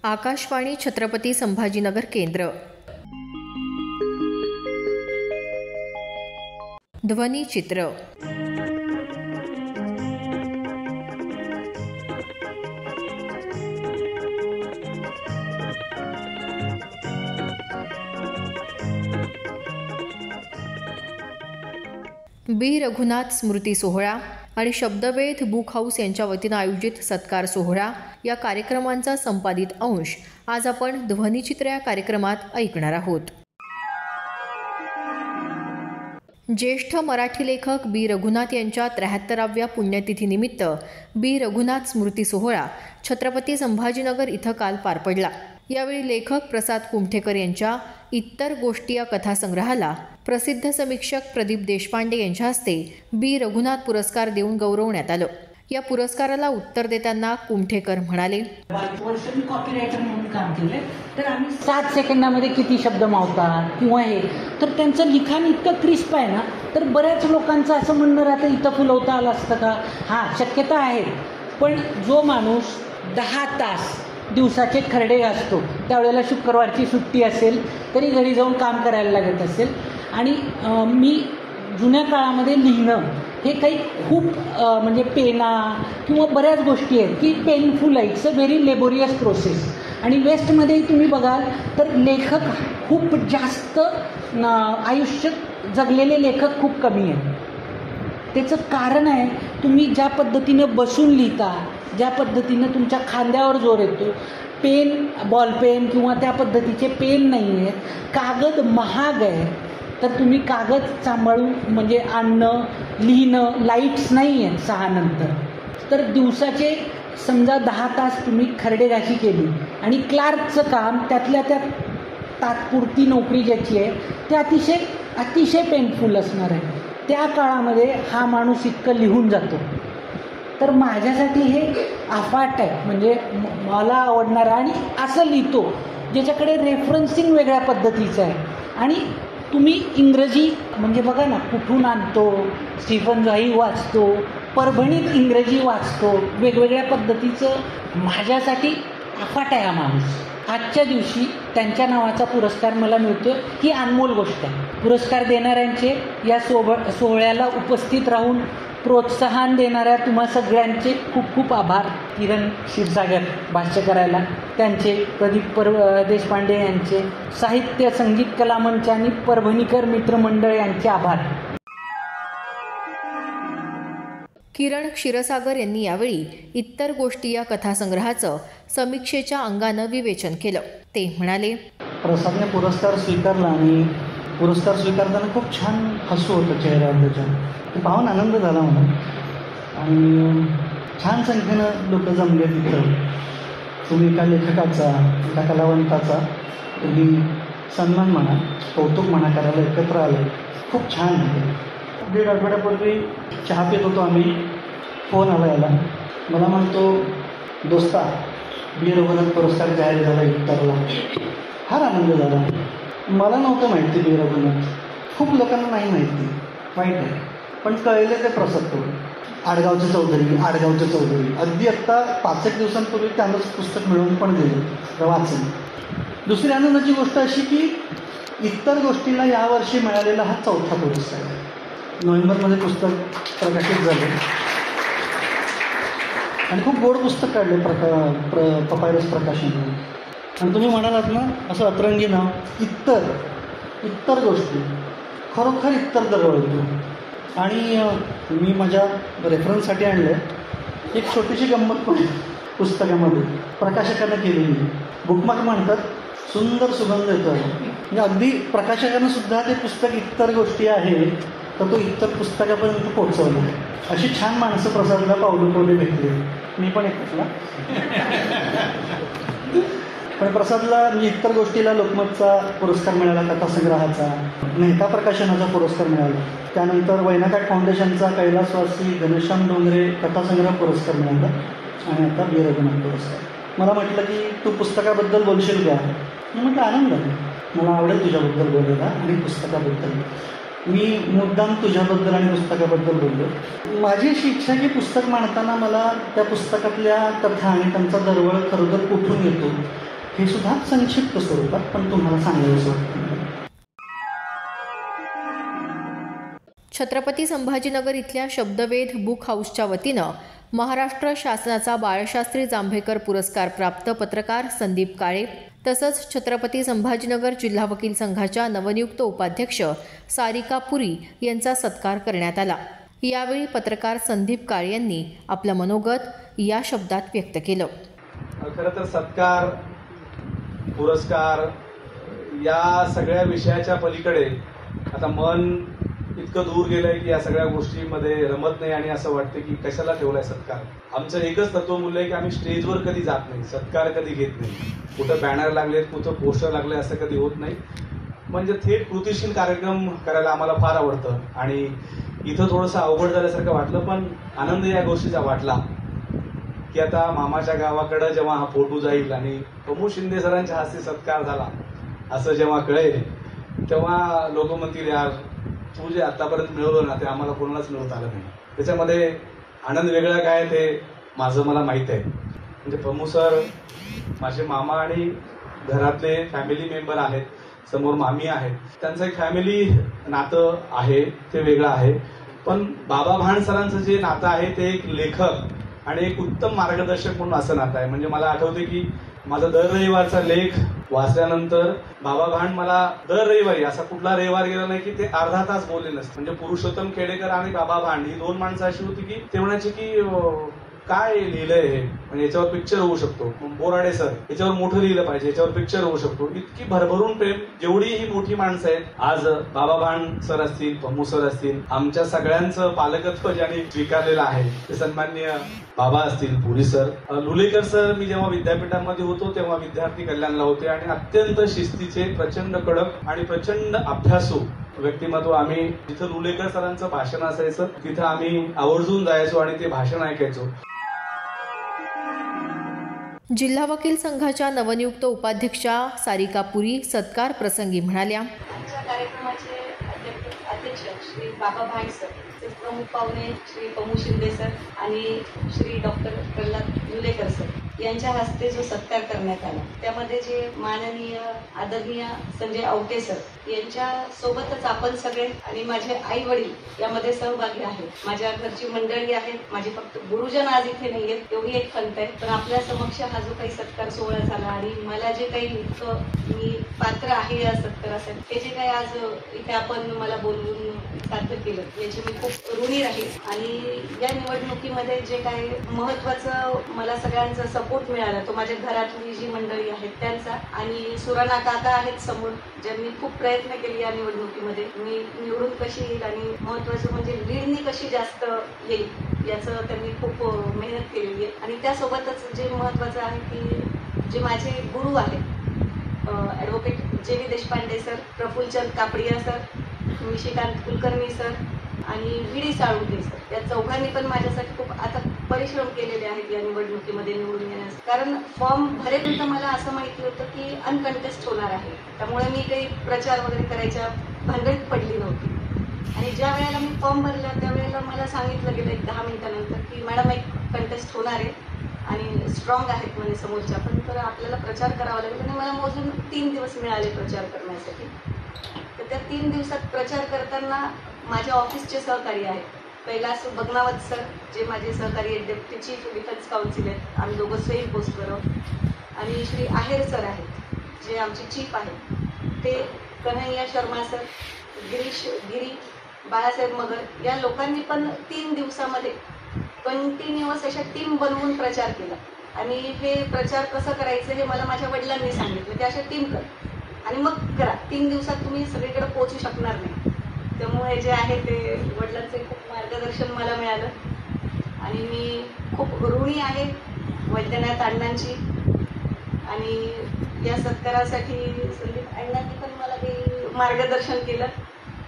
आकाशवाणी छत्रपती संभाजीनगर केंद्र. ध्वनिचित्र. बी. रघुनाथ स्मृती सोहळा आणि शब्दवेध बुक हाऊस यांच्या वतीनं आयोजित सत्कार सोहळा या कार्यक्रमांचा संपादित अंश आज आपण ध्वनिचित्र या कार्यक्रमात ऐकणार आहोत. ज्येष्ठ मराठी लेखक बी. रघुनाथ यांच्या 73व्या पुण्यतिथीनिमित्त बी. रघुनाथ स्मृती सोहळा छत्रपती संभाजीनगर इथं काल पार पडला. यावेळी लेखक प्रसाद कुमठेकर यांच्या इतर गोष्टी या कथासंग्रहाला प्रसिद्ध समीक्षक प्रदीप देशपांडे यांच्या हस्ते बी. रघुनाथ पुरस्कार देऊन गौरवण्यात आलं. या पुरस्काराला उत्तर देताना कुमठेकर म्हणाले, वर्ष मी कॉपीरायटर म्हणून काम केले, तर आम्ही 7 सेकंदामध्ये किती शब्द मावतात किंवा हे, तर त्यांचं लिखाण इतकं क्रिस्प आहे ना, तर बऱ्याच लोकांचं असं म्हणणं राहतं इथं फुलवता आलं असतं का. हां, शक्यता आहे, पण जो माणूस 10 तास दिवसाचे खरडे घासतो, त्यावेळेला शुक्रवारची सुट्टी असेल तरी घरी जाऊन काम करायला लागत असेल. आणि मी जुन्या काळामध्ये लिहिणं हे काही खूप म्हणजे पेना किंवा बऱ्याच गोष्टी आहेत की पेनफुल आहे. It's a very laborious process. आणि वेस्टमध्येही तुम्ही बघाल तर लेखक खूप जास्त आयुष्य जगलेले लेखक खूप कमी आहेत. त्याचं कारण आहे तुम्ही ज्या पद्धतीनं बसून लिहिता, ज्या पद्धतीनं तुमच्या खांद्यावर जोर येतो. पेन, बॉलपेन किंवा त्या पद्धतीचे पेन नाही आहेत. कागद महाग आहे, तर तुम्ही कागद सांभाळून म्हणजे आणणं, लिहिणं, लाईट्स नाही आहेत 6 नंतर. तर दिवसाचे समजा 10 तास तुम्ही खरडेघाशी केली आणि क्लार्कचं काम त्यातल्या त्यात तात्पुरती नोकरी ज्याची आहे ते अतिशय पेनफुल असणार आहे. त्या काळामध्ये हा माणूस इतकं लिहून जातो. तर माझ्यासाठी हे अफाट आहे. म्हणजे मला आवडणार आणि असं लिहितो ज्याच्याकडे रेफरन्सिंग वेगळ्या पद्धतीचं आहे. आणि तुम्ही इंग्रजी म्हणजे बघा ना, कुठून आणतो, स्टीफन झाई वाचतो, परभणीत इंग्रजी वाचतो, वेगवेगळ्या पद्धतीचं. माझ्यासाठी अफाट आहे हा माणूस. आजच्या दिवशी त्यांच्या नावाचा पुरस्कार मला मिळतो ही अनमोल गोष्ट आहे. पुरस्कार देणाऱ्यांचे, या सोहळ्याला उपस्थित राहून प्रोत्साहन देणाऱ्या तुम्हा सगळ्यांचे खूप खूप आभार. किरण क्षीरसागर भाष्य करायला त्यांचे, प्रदीप देशपांडे यांचे, साहित्य संगीत कला मंच आणि परभणीकर मित्रमंडळ यांचे आभार. किरण क्षीरसागर यांनी यावेळी इतर गोष्टी या कथासंग्रहाचं समीक्षेच्या अंगानं विवेचन केलं. ते म्हणाले, प्रसादने पुरस्कार स्वीकारला आणि पुरस्कार स्वीकारताना खूप छान हसू होतं चेहऱ्यावर त्याच्या. ते पाहून आनंद झाला म्हणून. आणि छान संख्येनं लोक जमले तिथं. तुम्ही एका लेखकाचा, एका कलावंताचा तुम्ही सन्मान म्हणा, कौतुक म्हणा करायला एकत्र आले. खूप छान आहे. 1.5 आठवड्यापूर्वी चहा पित होतो आम्ही, फोन आला याला. मला म्हणतो, दोस्ता बी. रघुनाथ पुरस्कार जाहीर झाला इतरला. फार आनंद झाला. मला नव्हतं माहिती बी. रघुनाथ. खूप लोकांना नाही माहिती, वाईट आहे. पण कळले ते प्रसाद करून. आडगावचे चौधरी अगदी आत्ता 5-1 दिवसांपूर्वी त्यांनाच पुस्तक मिळवून पण दिलं वाचन. दुसरी आनंदाची गोष्ट अशी की इतर गोष्टीला यावर्षी मिळालेला हा 4था पुरस्कार आहे. नोव्हेंबरमध्ये पुस्तक प्रकाशित झाले आणि खूप गोड पुस्तक काढले पपायरस प्रकाशनाने. आणि तुम्ही म्हणालात ना असं अतरंगी नाव, इतर गोष्टी खरोखर इतर दरवळ येतो. आणि मी माझ्या रेफरन्ससाठी आणलं आहे एक छोटीशी गंमत पण पुस्तकामध्ये प्रकाशकानं केलेली. बुकमार्क म्हणतात, सुंदर सुगंध येतो आहे. म्हणजे अगदी प्रकाशकानं सुद्धा ते पुस्तक इतर गोष्टी आहे तर तो इतर पुस्तकापर्यंत पोहोचवलं. अशी छान माणसं प्रसादला पावले भेटले. मी पण एक कुठला पण प्रसादला इतर गोष्टीला लोकमतचा पुरस्कार मिळाला, कथासंग्रहाचा, मेहता प्रकाशनाचा पुरस्कार मिळाला. त्यानंतर वैनाकाठ फाउंडेशनचा कैलासवासी घनश्याम डोंगरे कथासंग्रह पुरस्कार मिळाला आणि आता बी. रघुनाथ पुरस्कार. मला म्हटलं की तू पुस्तकाबद्दल बोलशील का. मी म्हटलं आनंद आहे, मला आवडेल तुझ्याबद्दल बोलायला आणि पुस्तकाबद्दल. मी मुद्दाम तुझ्याबद्दल आणि पुस्तकाबद्दल बोललो. माझी अशी इच्छा की पुस्तक मांडताना मला त्या पुस्तकातल्या कथा आणि त्यांचा दरवळ खरोखर कुठून येतो हे सुद्धा संक्षिप्त स्वरूपात पण तुम्हाला सांगायचं वाटतं. छत्रपती संभाजीनगर इथल्या शब्दवेध बुक हाऊसच्या वतीनं महाराष्ट्र शासनाचा बाळशास्त्री जांभेकर पुरस्कार प्राप्त पत्रकार संदीप काळे तसंच छत्रपती संभाजीनगर जिल्हा वकील संघाच्या नवनियुक्त उपाध्यक्ष सारिका पुरी यांचा सत्कार करण्यात आला. यावेळी पत्रकार संदीप काळे यांनी आपलं मनोगत या शब्दात व्यक्त केलं. खरं तर सत्कार, पुरस्कार या सगळ्या विषयाच्या पलीकडे आता मन इतकं दूर गेलंय की या सगळ्या गोष्टीमध्ये रमत नाही आणि असं वाटतं की कशाला ठेवलाय सत्कार. आमचं एकच तत्वमूल्य आहे की आम्ही स्टेजवर कधी जात नाही, सत्कार कधी घेत नाही. कुठं बॅनर लागलेत, कुठं पोस्टर लागले असं कधी होत नाही. म्हणजे थेट कृतीशील कार्यक्रम करायला आम्हाला फार आवडतं आणि इथं थोडंसं अवघड झाल्यासारखं वाटलं, पण आनंद या गोष्टीचा वाटला की आता मामाच्या गावाकडं जेव्हा हा फोटो जाईल आणि प्रमोद शिंदे सरांच्या हस्ते सत्कार झाला असं जेव्हा कळेल तेव्हा लोक म्हणतील यार तू जे आतापर्यंत मिळवलं ना ते आम्हाला कोणालाच मिळवत आलं नाही. त्याच्यामध्ये आनंद वेगळा काय ते मला माहीत आहे. म्हणजे प्रमोद सर माझे मामा आणि घरातले फॅमिली मेंबर आहेत, समोर मामी आहेत, त्यांचं एक फॅमिली नातं आहे ते वेगळं आहे. पण बाबा भांड सरांचं जे नातं आहे ते एक लेखक आणि एक उत्तम मार्गदर्शक म्हणून असं नातं आहे. म्हणजे मला आठवते की माझा दर रविवारचा लेख वाचल्यानंतर बाबा भांड मला दर रविवारी असा कुठला रविवार गेला नाही की ते अर्धा तास बोलले नसते. म्हणजे पुरुषोत्तम खेडेकर आणि बाबा भांड ही दोन माणसं अशी होती की ते म्हणायचे की काय लिहिलंय हे, म्हणजे याच्यावर पिक्चर होऊ शकतो. बोराडे सर याच्यावर मोठं लिहिलं पाहिजे, याच्यावर पिक्चर होऊ शकतो. इतकी भरभरून प्रेम, जेवढी ही मोठी माणसं आहेत, आज बाबा भांड सर असतील, पम्मू सर असतील, आमच्या सगळ्यांचं पालकत्व ज्यांनी स्वीकारलेलं आहे ते सन्माननीय बाबा असतील, पुरी सर, लुलेकर सर. मी जेव्हा विद्यापीठामध्ये होतो तेव्हा विद्यार्थी कल्याणला होते आणि अत्यंत शिस्तीचे, प्रचंड कडक आणि प्रचंड अभ्यासू व्यक्तिमत्व. आम्ही जिथं लुलेकर सरांचं भाषण असायचं तिथं आम्ही आवर्जून जायचो आणि ते भाषण ऐकायचो. जिल्हा वकील संघाच्या नवनियुक्त उपाध्यक्षा सारिका पुरी सत्कार प्रसंगी म्हणाल्या. आमच्या कार्यक्रमाचे अध्यक्ष श्री बाबा भांड सर, प्रमुख पाहुणे श्री प्रमोद शिंदे सर आणि श्री डॉक्टर प्रल्हाद लुलेकर सर यांच्या हस्ते जो सत्कार करण्यात आला त्यामध्ये जे माननीय आदरणीय संजय आवटे सर यांच्या सोबतच आपण सगळे आणि माझे आई वडील यामध्ये सहभागी आहेत. माझ्या घरची मंडळी आहेत. माझे फक्त गुरुजन आज इथे नाही आहेत एवढी एक खंत आहे. पण आपल्या समक्ष हा जो काही सत्कार सोहळा झाला आणि मला जे काही इतकं मी पात्र आहे या सत्कारासाठी, हे जे काही आज इथे आपण मला बोलवून साध्य केलं याची मी खूप ऋणी राहील. आणि या निवडणुकीमध्ये जे काही महत्वाचं मला सगळ्यांचा सपोर्ट मिळाला तो माझ्या घरातली जी मंडळी आहेत त्यांचा आणि सुराणा काका आहेत समोर, ज्यांनी खूप प्रयत्न केले या निवडणुकीमध्ये मी निवडून कशी येईल आणि महत्वाचं म्हणजे लीडनी कशी जास्त येईल याचं त्यांनी खूप मेहनत केलेली आहे. आणि त्यासोबतच जे महत्वाचं आहे की जे माझे गुरु आहेत advocate J V Deshpande sir, Prafullachand Kapadia sir, Nishikant Kulkarni sir आणि व्ही डी साळुंके सर, या चौघांनी पण माझ्यासाठी खूप आता परिश्रम केलेले आहेत या निवडणुकीमध्ये निवडून येण्यास. कारण फॉर्म भरेपर्यंत मला असं माहिती होतं की अनकंटेस्ट होणार आहे, त्यामुळे मी काही प्रचार वगैरे करायच्या भानगडीत पडली नव्हती. आणि ज्या वेळेला मी फॉर्म भरला त्यावेळेला मला सांगितलं गेलं एक 10 मिनिटानंतर की मॅडम एक कंटेस्ट होणार आहे आणि स्ट्रॉंग आहेत म्हणजे समोरच्या, पण तर आपल्याला प्रचार करावा लागेल. आणि मला मोजून 3 दिवस मिळाले प्रचार करण्यासाठी. तर त्या 3 दिवसात प्रचार करताना माझ्या ऑफिसचे सहकारी आहेत. कैलास बगनावत सर जे माझे सहकारी आहेत, डेप्युटी चीफ डिफेन्स काउन्सिल आहेत, आम्ही दोघं सेम पोस्टवर आहोत. आणि श्री आहेर सर आहेत जे आमचे चीफ आहेत, ते कन्हैया शर्मा सर, गिरी, बाळासाहेब मगर या लोकांनी पण 3 दिवसामध्ये कंटिन्युअस अशा टीम बनवून प्रचार केला. आणि हे प्रचार कसं करायचं हे मला माझ्या वडिलांनी सांगितलं, ते अशा टीम कर आणि मग करा. 3 दिवसात तुम्ही सगळीकडे पोहोचू शकणार नाही. त्यामुळे जे आहे ते वडिलांचे खूप मार्गदर्शन मला मिळालं आणि मी खूप ऋणी आहे वैद्यनाथ अण्णांची. आणि या सत्कारासाठी संदीप अण्णांनी पण मला काही मार्गदर्शन केलं,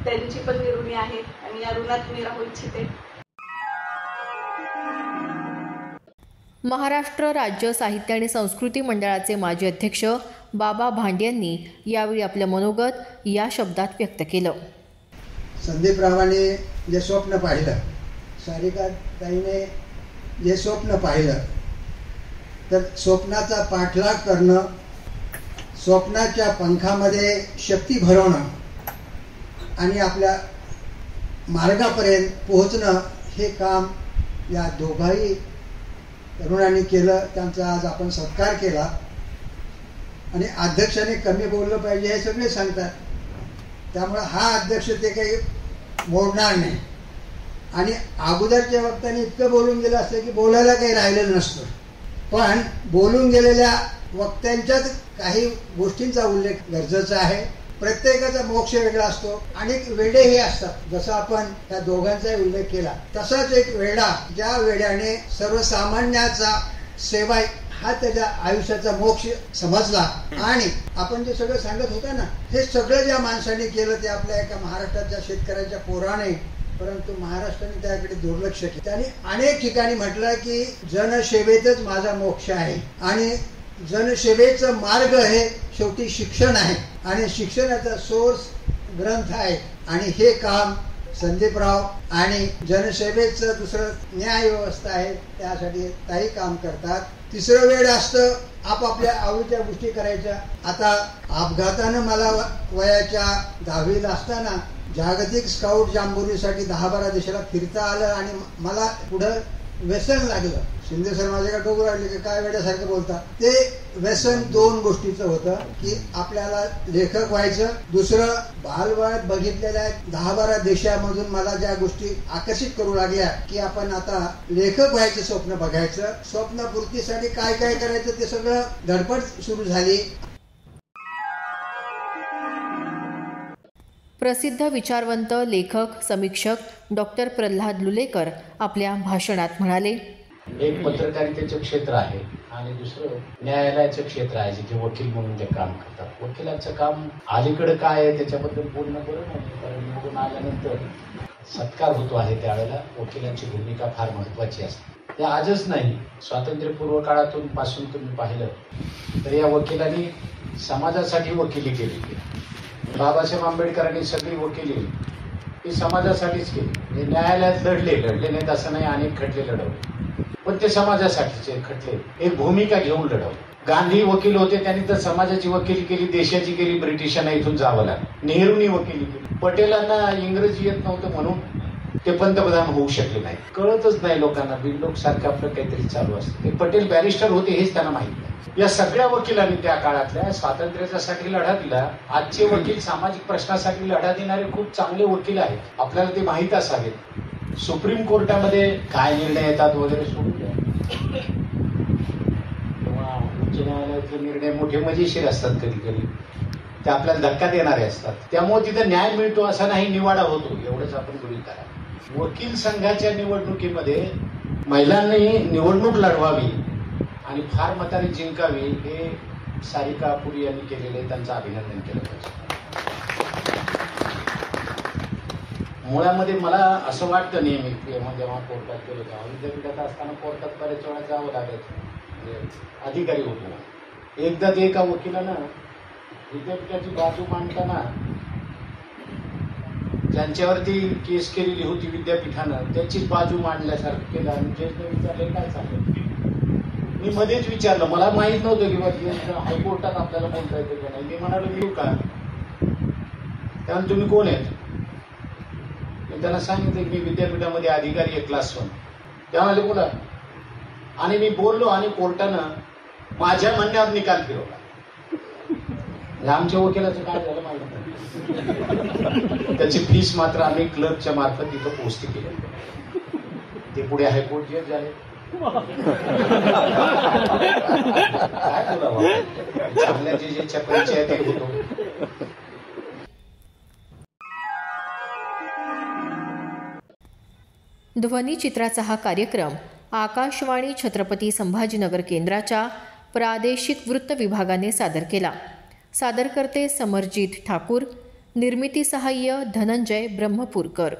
त्यांची पण मी ऋणी आहे आणि या ऋणात मी राहू इच्छिते. महाराष्ट्र राज्य साहित्य आणि संस्कृती मंडळाचे माजी अध्यक्ष बाबा भांड यांनी यावेळी आपलं मनोगत या शब्दात व्यक्त केलं. संदीपरावांनी जे स्वप्न पाहिलं, सारिकाताईने जे स्वप्न पाहिलं, तर स्वप्नाचा पाठलाग करणं स्वप्नाच्या पंखामध्ये शक्ती भरवणं आणि आपल्या मार्गापर्यंत पोहोचणं हे काम या दोघाही तरुणांनी केलं. त्यांचा आज आपण सत्कार केला. आणि अध्यक्षाने कमी बोललं पाहिजे हे सगळे सांगतात, त्यामुळे हा अध्यक्ष ते काही मोडणार नाही. आणि अगोदरच्या वक्त्यांनी इतकं बोलून गेलं असतं की बोलायला काही राहिलेलं नसतं, पण बोलून गेलेल्या वक्त्यांच्याच काही गोष्टींचा उल्लेख गरजेचा आहे. प्रत्येकाचा मोक्ष वेगळा असतो. अनेक वेडे हे असतात, जसं आपण त्या दोघांचाही उल्लेख केला तसाच एक वेडा, ज्या वेड्याने सर्वसामान्याचा सेवा हा त्याच्या आयुष्याचा मोक्ष समजला. आणि आपण जे सगळं सांगत होता ना, हे सगळं ज्या माणसाने केलं ते आपल्या एका महाराष्ट्राच्या शेतकऱ्याच्या पोराने, परंतु महाराष्ट्राने त्याकडे दुर्लक्ष केलं. त्यांनी अनेक ठिकाणी म्हटलं की जनसेवेतच माझा मोक्ष आहे आणि जनसेवेचं मार्ग हे शेवटी शिक्षण आहे आणि शिक्षणाचा सोर्स ग्रंथ आहे. आणि हे काम संदीपराव आणि जनसेवेचं दुसरं न्याय व्यवस्था आहे त्यासाठी ताई काम करतात. तिसरं वेळ असतं आपापल्या आवडीच्या गोष्टी करायच्या. आता अपघातानं मला वयाच्या 10वीला असताना जागतिक स्काउट जांबुरीसाठी 10-12 देशाला फिरता आलं आणि मला पुढं व्यसन लागलं. शिंदे सर माझ्याकडे डोकं लागले की काय वेड्यासारखं बोलता. ते व्यसन 2 गोष्टीचं होतं की आपल्याला लेखक व्हायचं, दुसरं बालवयात बघितलेल्या 10-12 देशामधून मला ज्या गोष्टी आकर्षित करू लागल्या की आपण आता लेखक व्हायचं स्वप्न बघायचं. स्वप्नपूर्तीसाठी काय काय करायचं ते सगळं धडपड सुरू झाली. प्रसिद्ध विचारवंत लेखक समीक्षक डॉक्टर प्रल्हाद लुलेकर आपल्या भाषणात म्हणाले, एक पत्रकारितेचं क्षेत्र आहे आणि दुसरं न्यायालयाचं क्षेत्र आहे जिथे वकील म्हणून ते काम करतात. वकिलाचं काम अलीकडे काय आहे त्याच्याबद्दल बोलणं बरं नाही, कारण निवडून आल्यानंतर सत्कार होतो आहे त्यावेळेला वकिलांची भूमिका फार महत्वाची असते. ते आजच नाही, स्वातंत्र्यपूर्व काळातून पासून तुम्ही पाहिलं तर या वकिलांनी समाजासाठी वकिली केली. बाबासाहेब आंबेडकरांनी सगळी वकिली ही समाजासाठीच केली. न्यायालयात लढले नाहीत असं नाही, अनेक खटले लढवले, पण ते समाजासाठीचे खटले, एक भूमिका घेऊन लढवले. गांधी वकील होते, त्यांनी तर समाजाची वकिली केली, देशाची केली, ब्रिटिशांना इथून जावं लागलं. नेहरूंनी वकिली केली. पटेलांना इंग्रजी येत नव्हतं म्हणून ते पंतप्रधान होऊ शकले नाही. कळतच नाही लोकांना, बिनलोक सारखं आपलं काहीतरी चालू असतं. ते पटेल बॅरिस्टर होते हेच त्यांना माहित नाही. या सगळ्या वकिलांनी त्या काळातल्या स्वातंत्र्यासाठी लढा दिला. आजचे वकील सामाजिक प्रश्नासाठी लढा देणारे खूप चांगले वकील आहेत, आपल्याला ते माहीत असावेत. सुप्रीम कोर्टामध्ये काय निर्णय येतात वगैरे सोडून द्या, किंवा उच्च न्यायालयाचे निर्णय मोठे मजेशीर असतात, कधी कधी ते आपल्याला धक्का देणारे असतात. त्यामुळे तिथे न्याय मिळतो असा नाही, निवाडा होतो, एवढंच आपण गृहीत करा. वकील संघाच्या निवडणुकीमध्ये महिलांनी निवडणूक लढवावी आणि फार मताने जिंकावी हे सारिका पुरी यांनी केलेले, त्यांचं अभिनंदन केलं पाहिजे. मुळामध्ये मला असं वाटतं नेहमी जेव्हा कोर्टात गेलो तेव्हा, विद्यापीठात असताना कोर्टात बरेच वेळा जावं लागायचं, म्हणजे अधिकारी होतो. एकदा ते एका वकिलानं विद्यापीठाची बाजू मांडताना ज्यांच्यावरती केस केलेली होती विद्यापीठानं त्याचीच बाजू मांडल्यासारखं केलं आणि जजने विचारले काय चाललं. मी मध्येच विचारलं, मला माहित नव्हतं की हायकोर्टात आपल्याला बोलता येतं का नाही. मी म्हणालो येऊ का, त्यामुळे तुम्ही कोण आहेत. मी त्यांना सांगितलं की मी विद्यापीठामध्ये अधिकारी आहे क्लास 1. त्यामुळे बोला, आणि मी बोललो आणि कोर्टानं माझ्या म्हणण्यावर निकाल फिरवला. आमच्या वकिलाचं काय झालं माहिती नाही. त्याची फीस मात्र आम्ही क्लर्कच्या मार्फत तिथं पोहोचते केली. ते पुढे हायकोर्ट जज झाले. काय बोलावं, चांगल्याचे जे चक्राचे आहे ते होतो. ध्वनिचित्राचा हा कार्यक्रम आकाशवाणी छत्रपती संभाजीनगर केंद्राच्या प्रादेशिक वृत्त विभागाने सादर केला. सादरकर्ते समरजित ठाकूर, निर्मिती सहाय्य धनंजय ब्रह्मपूरकर.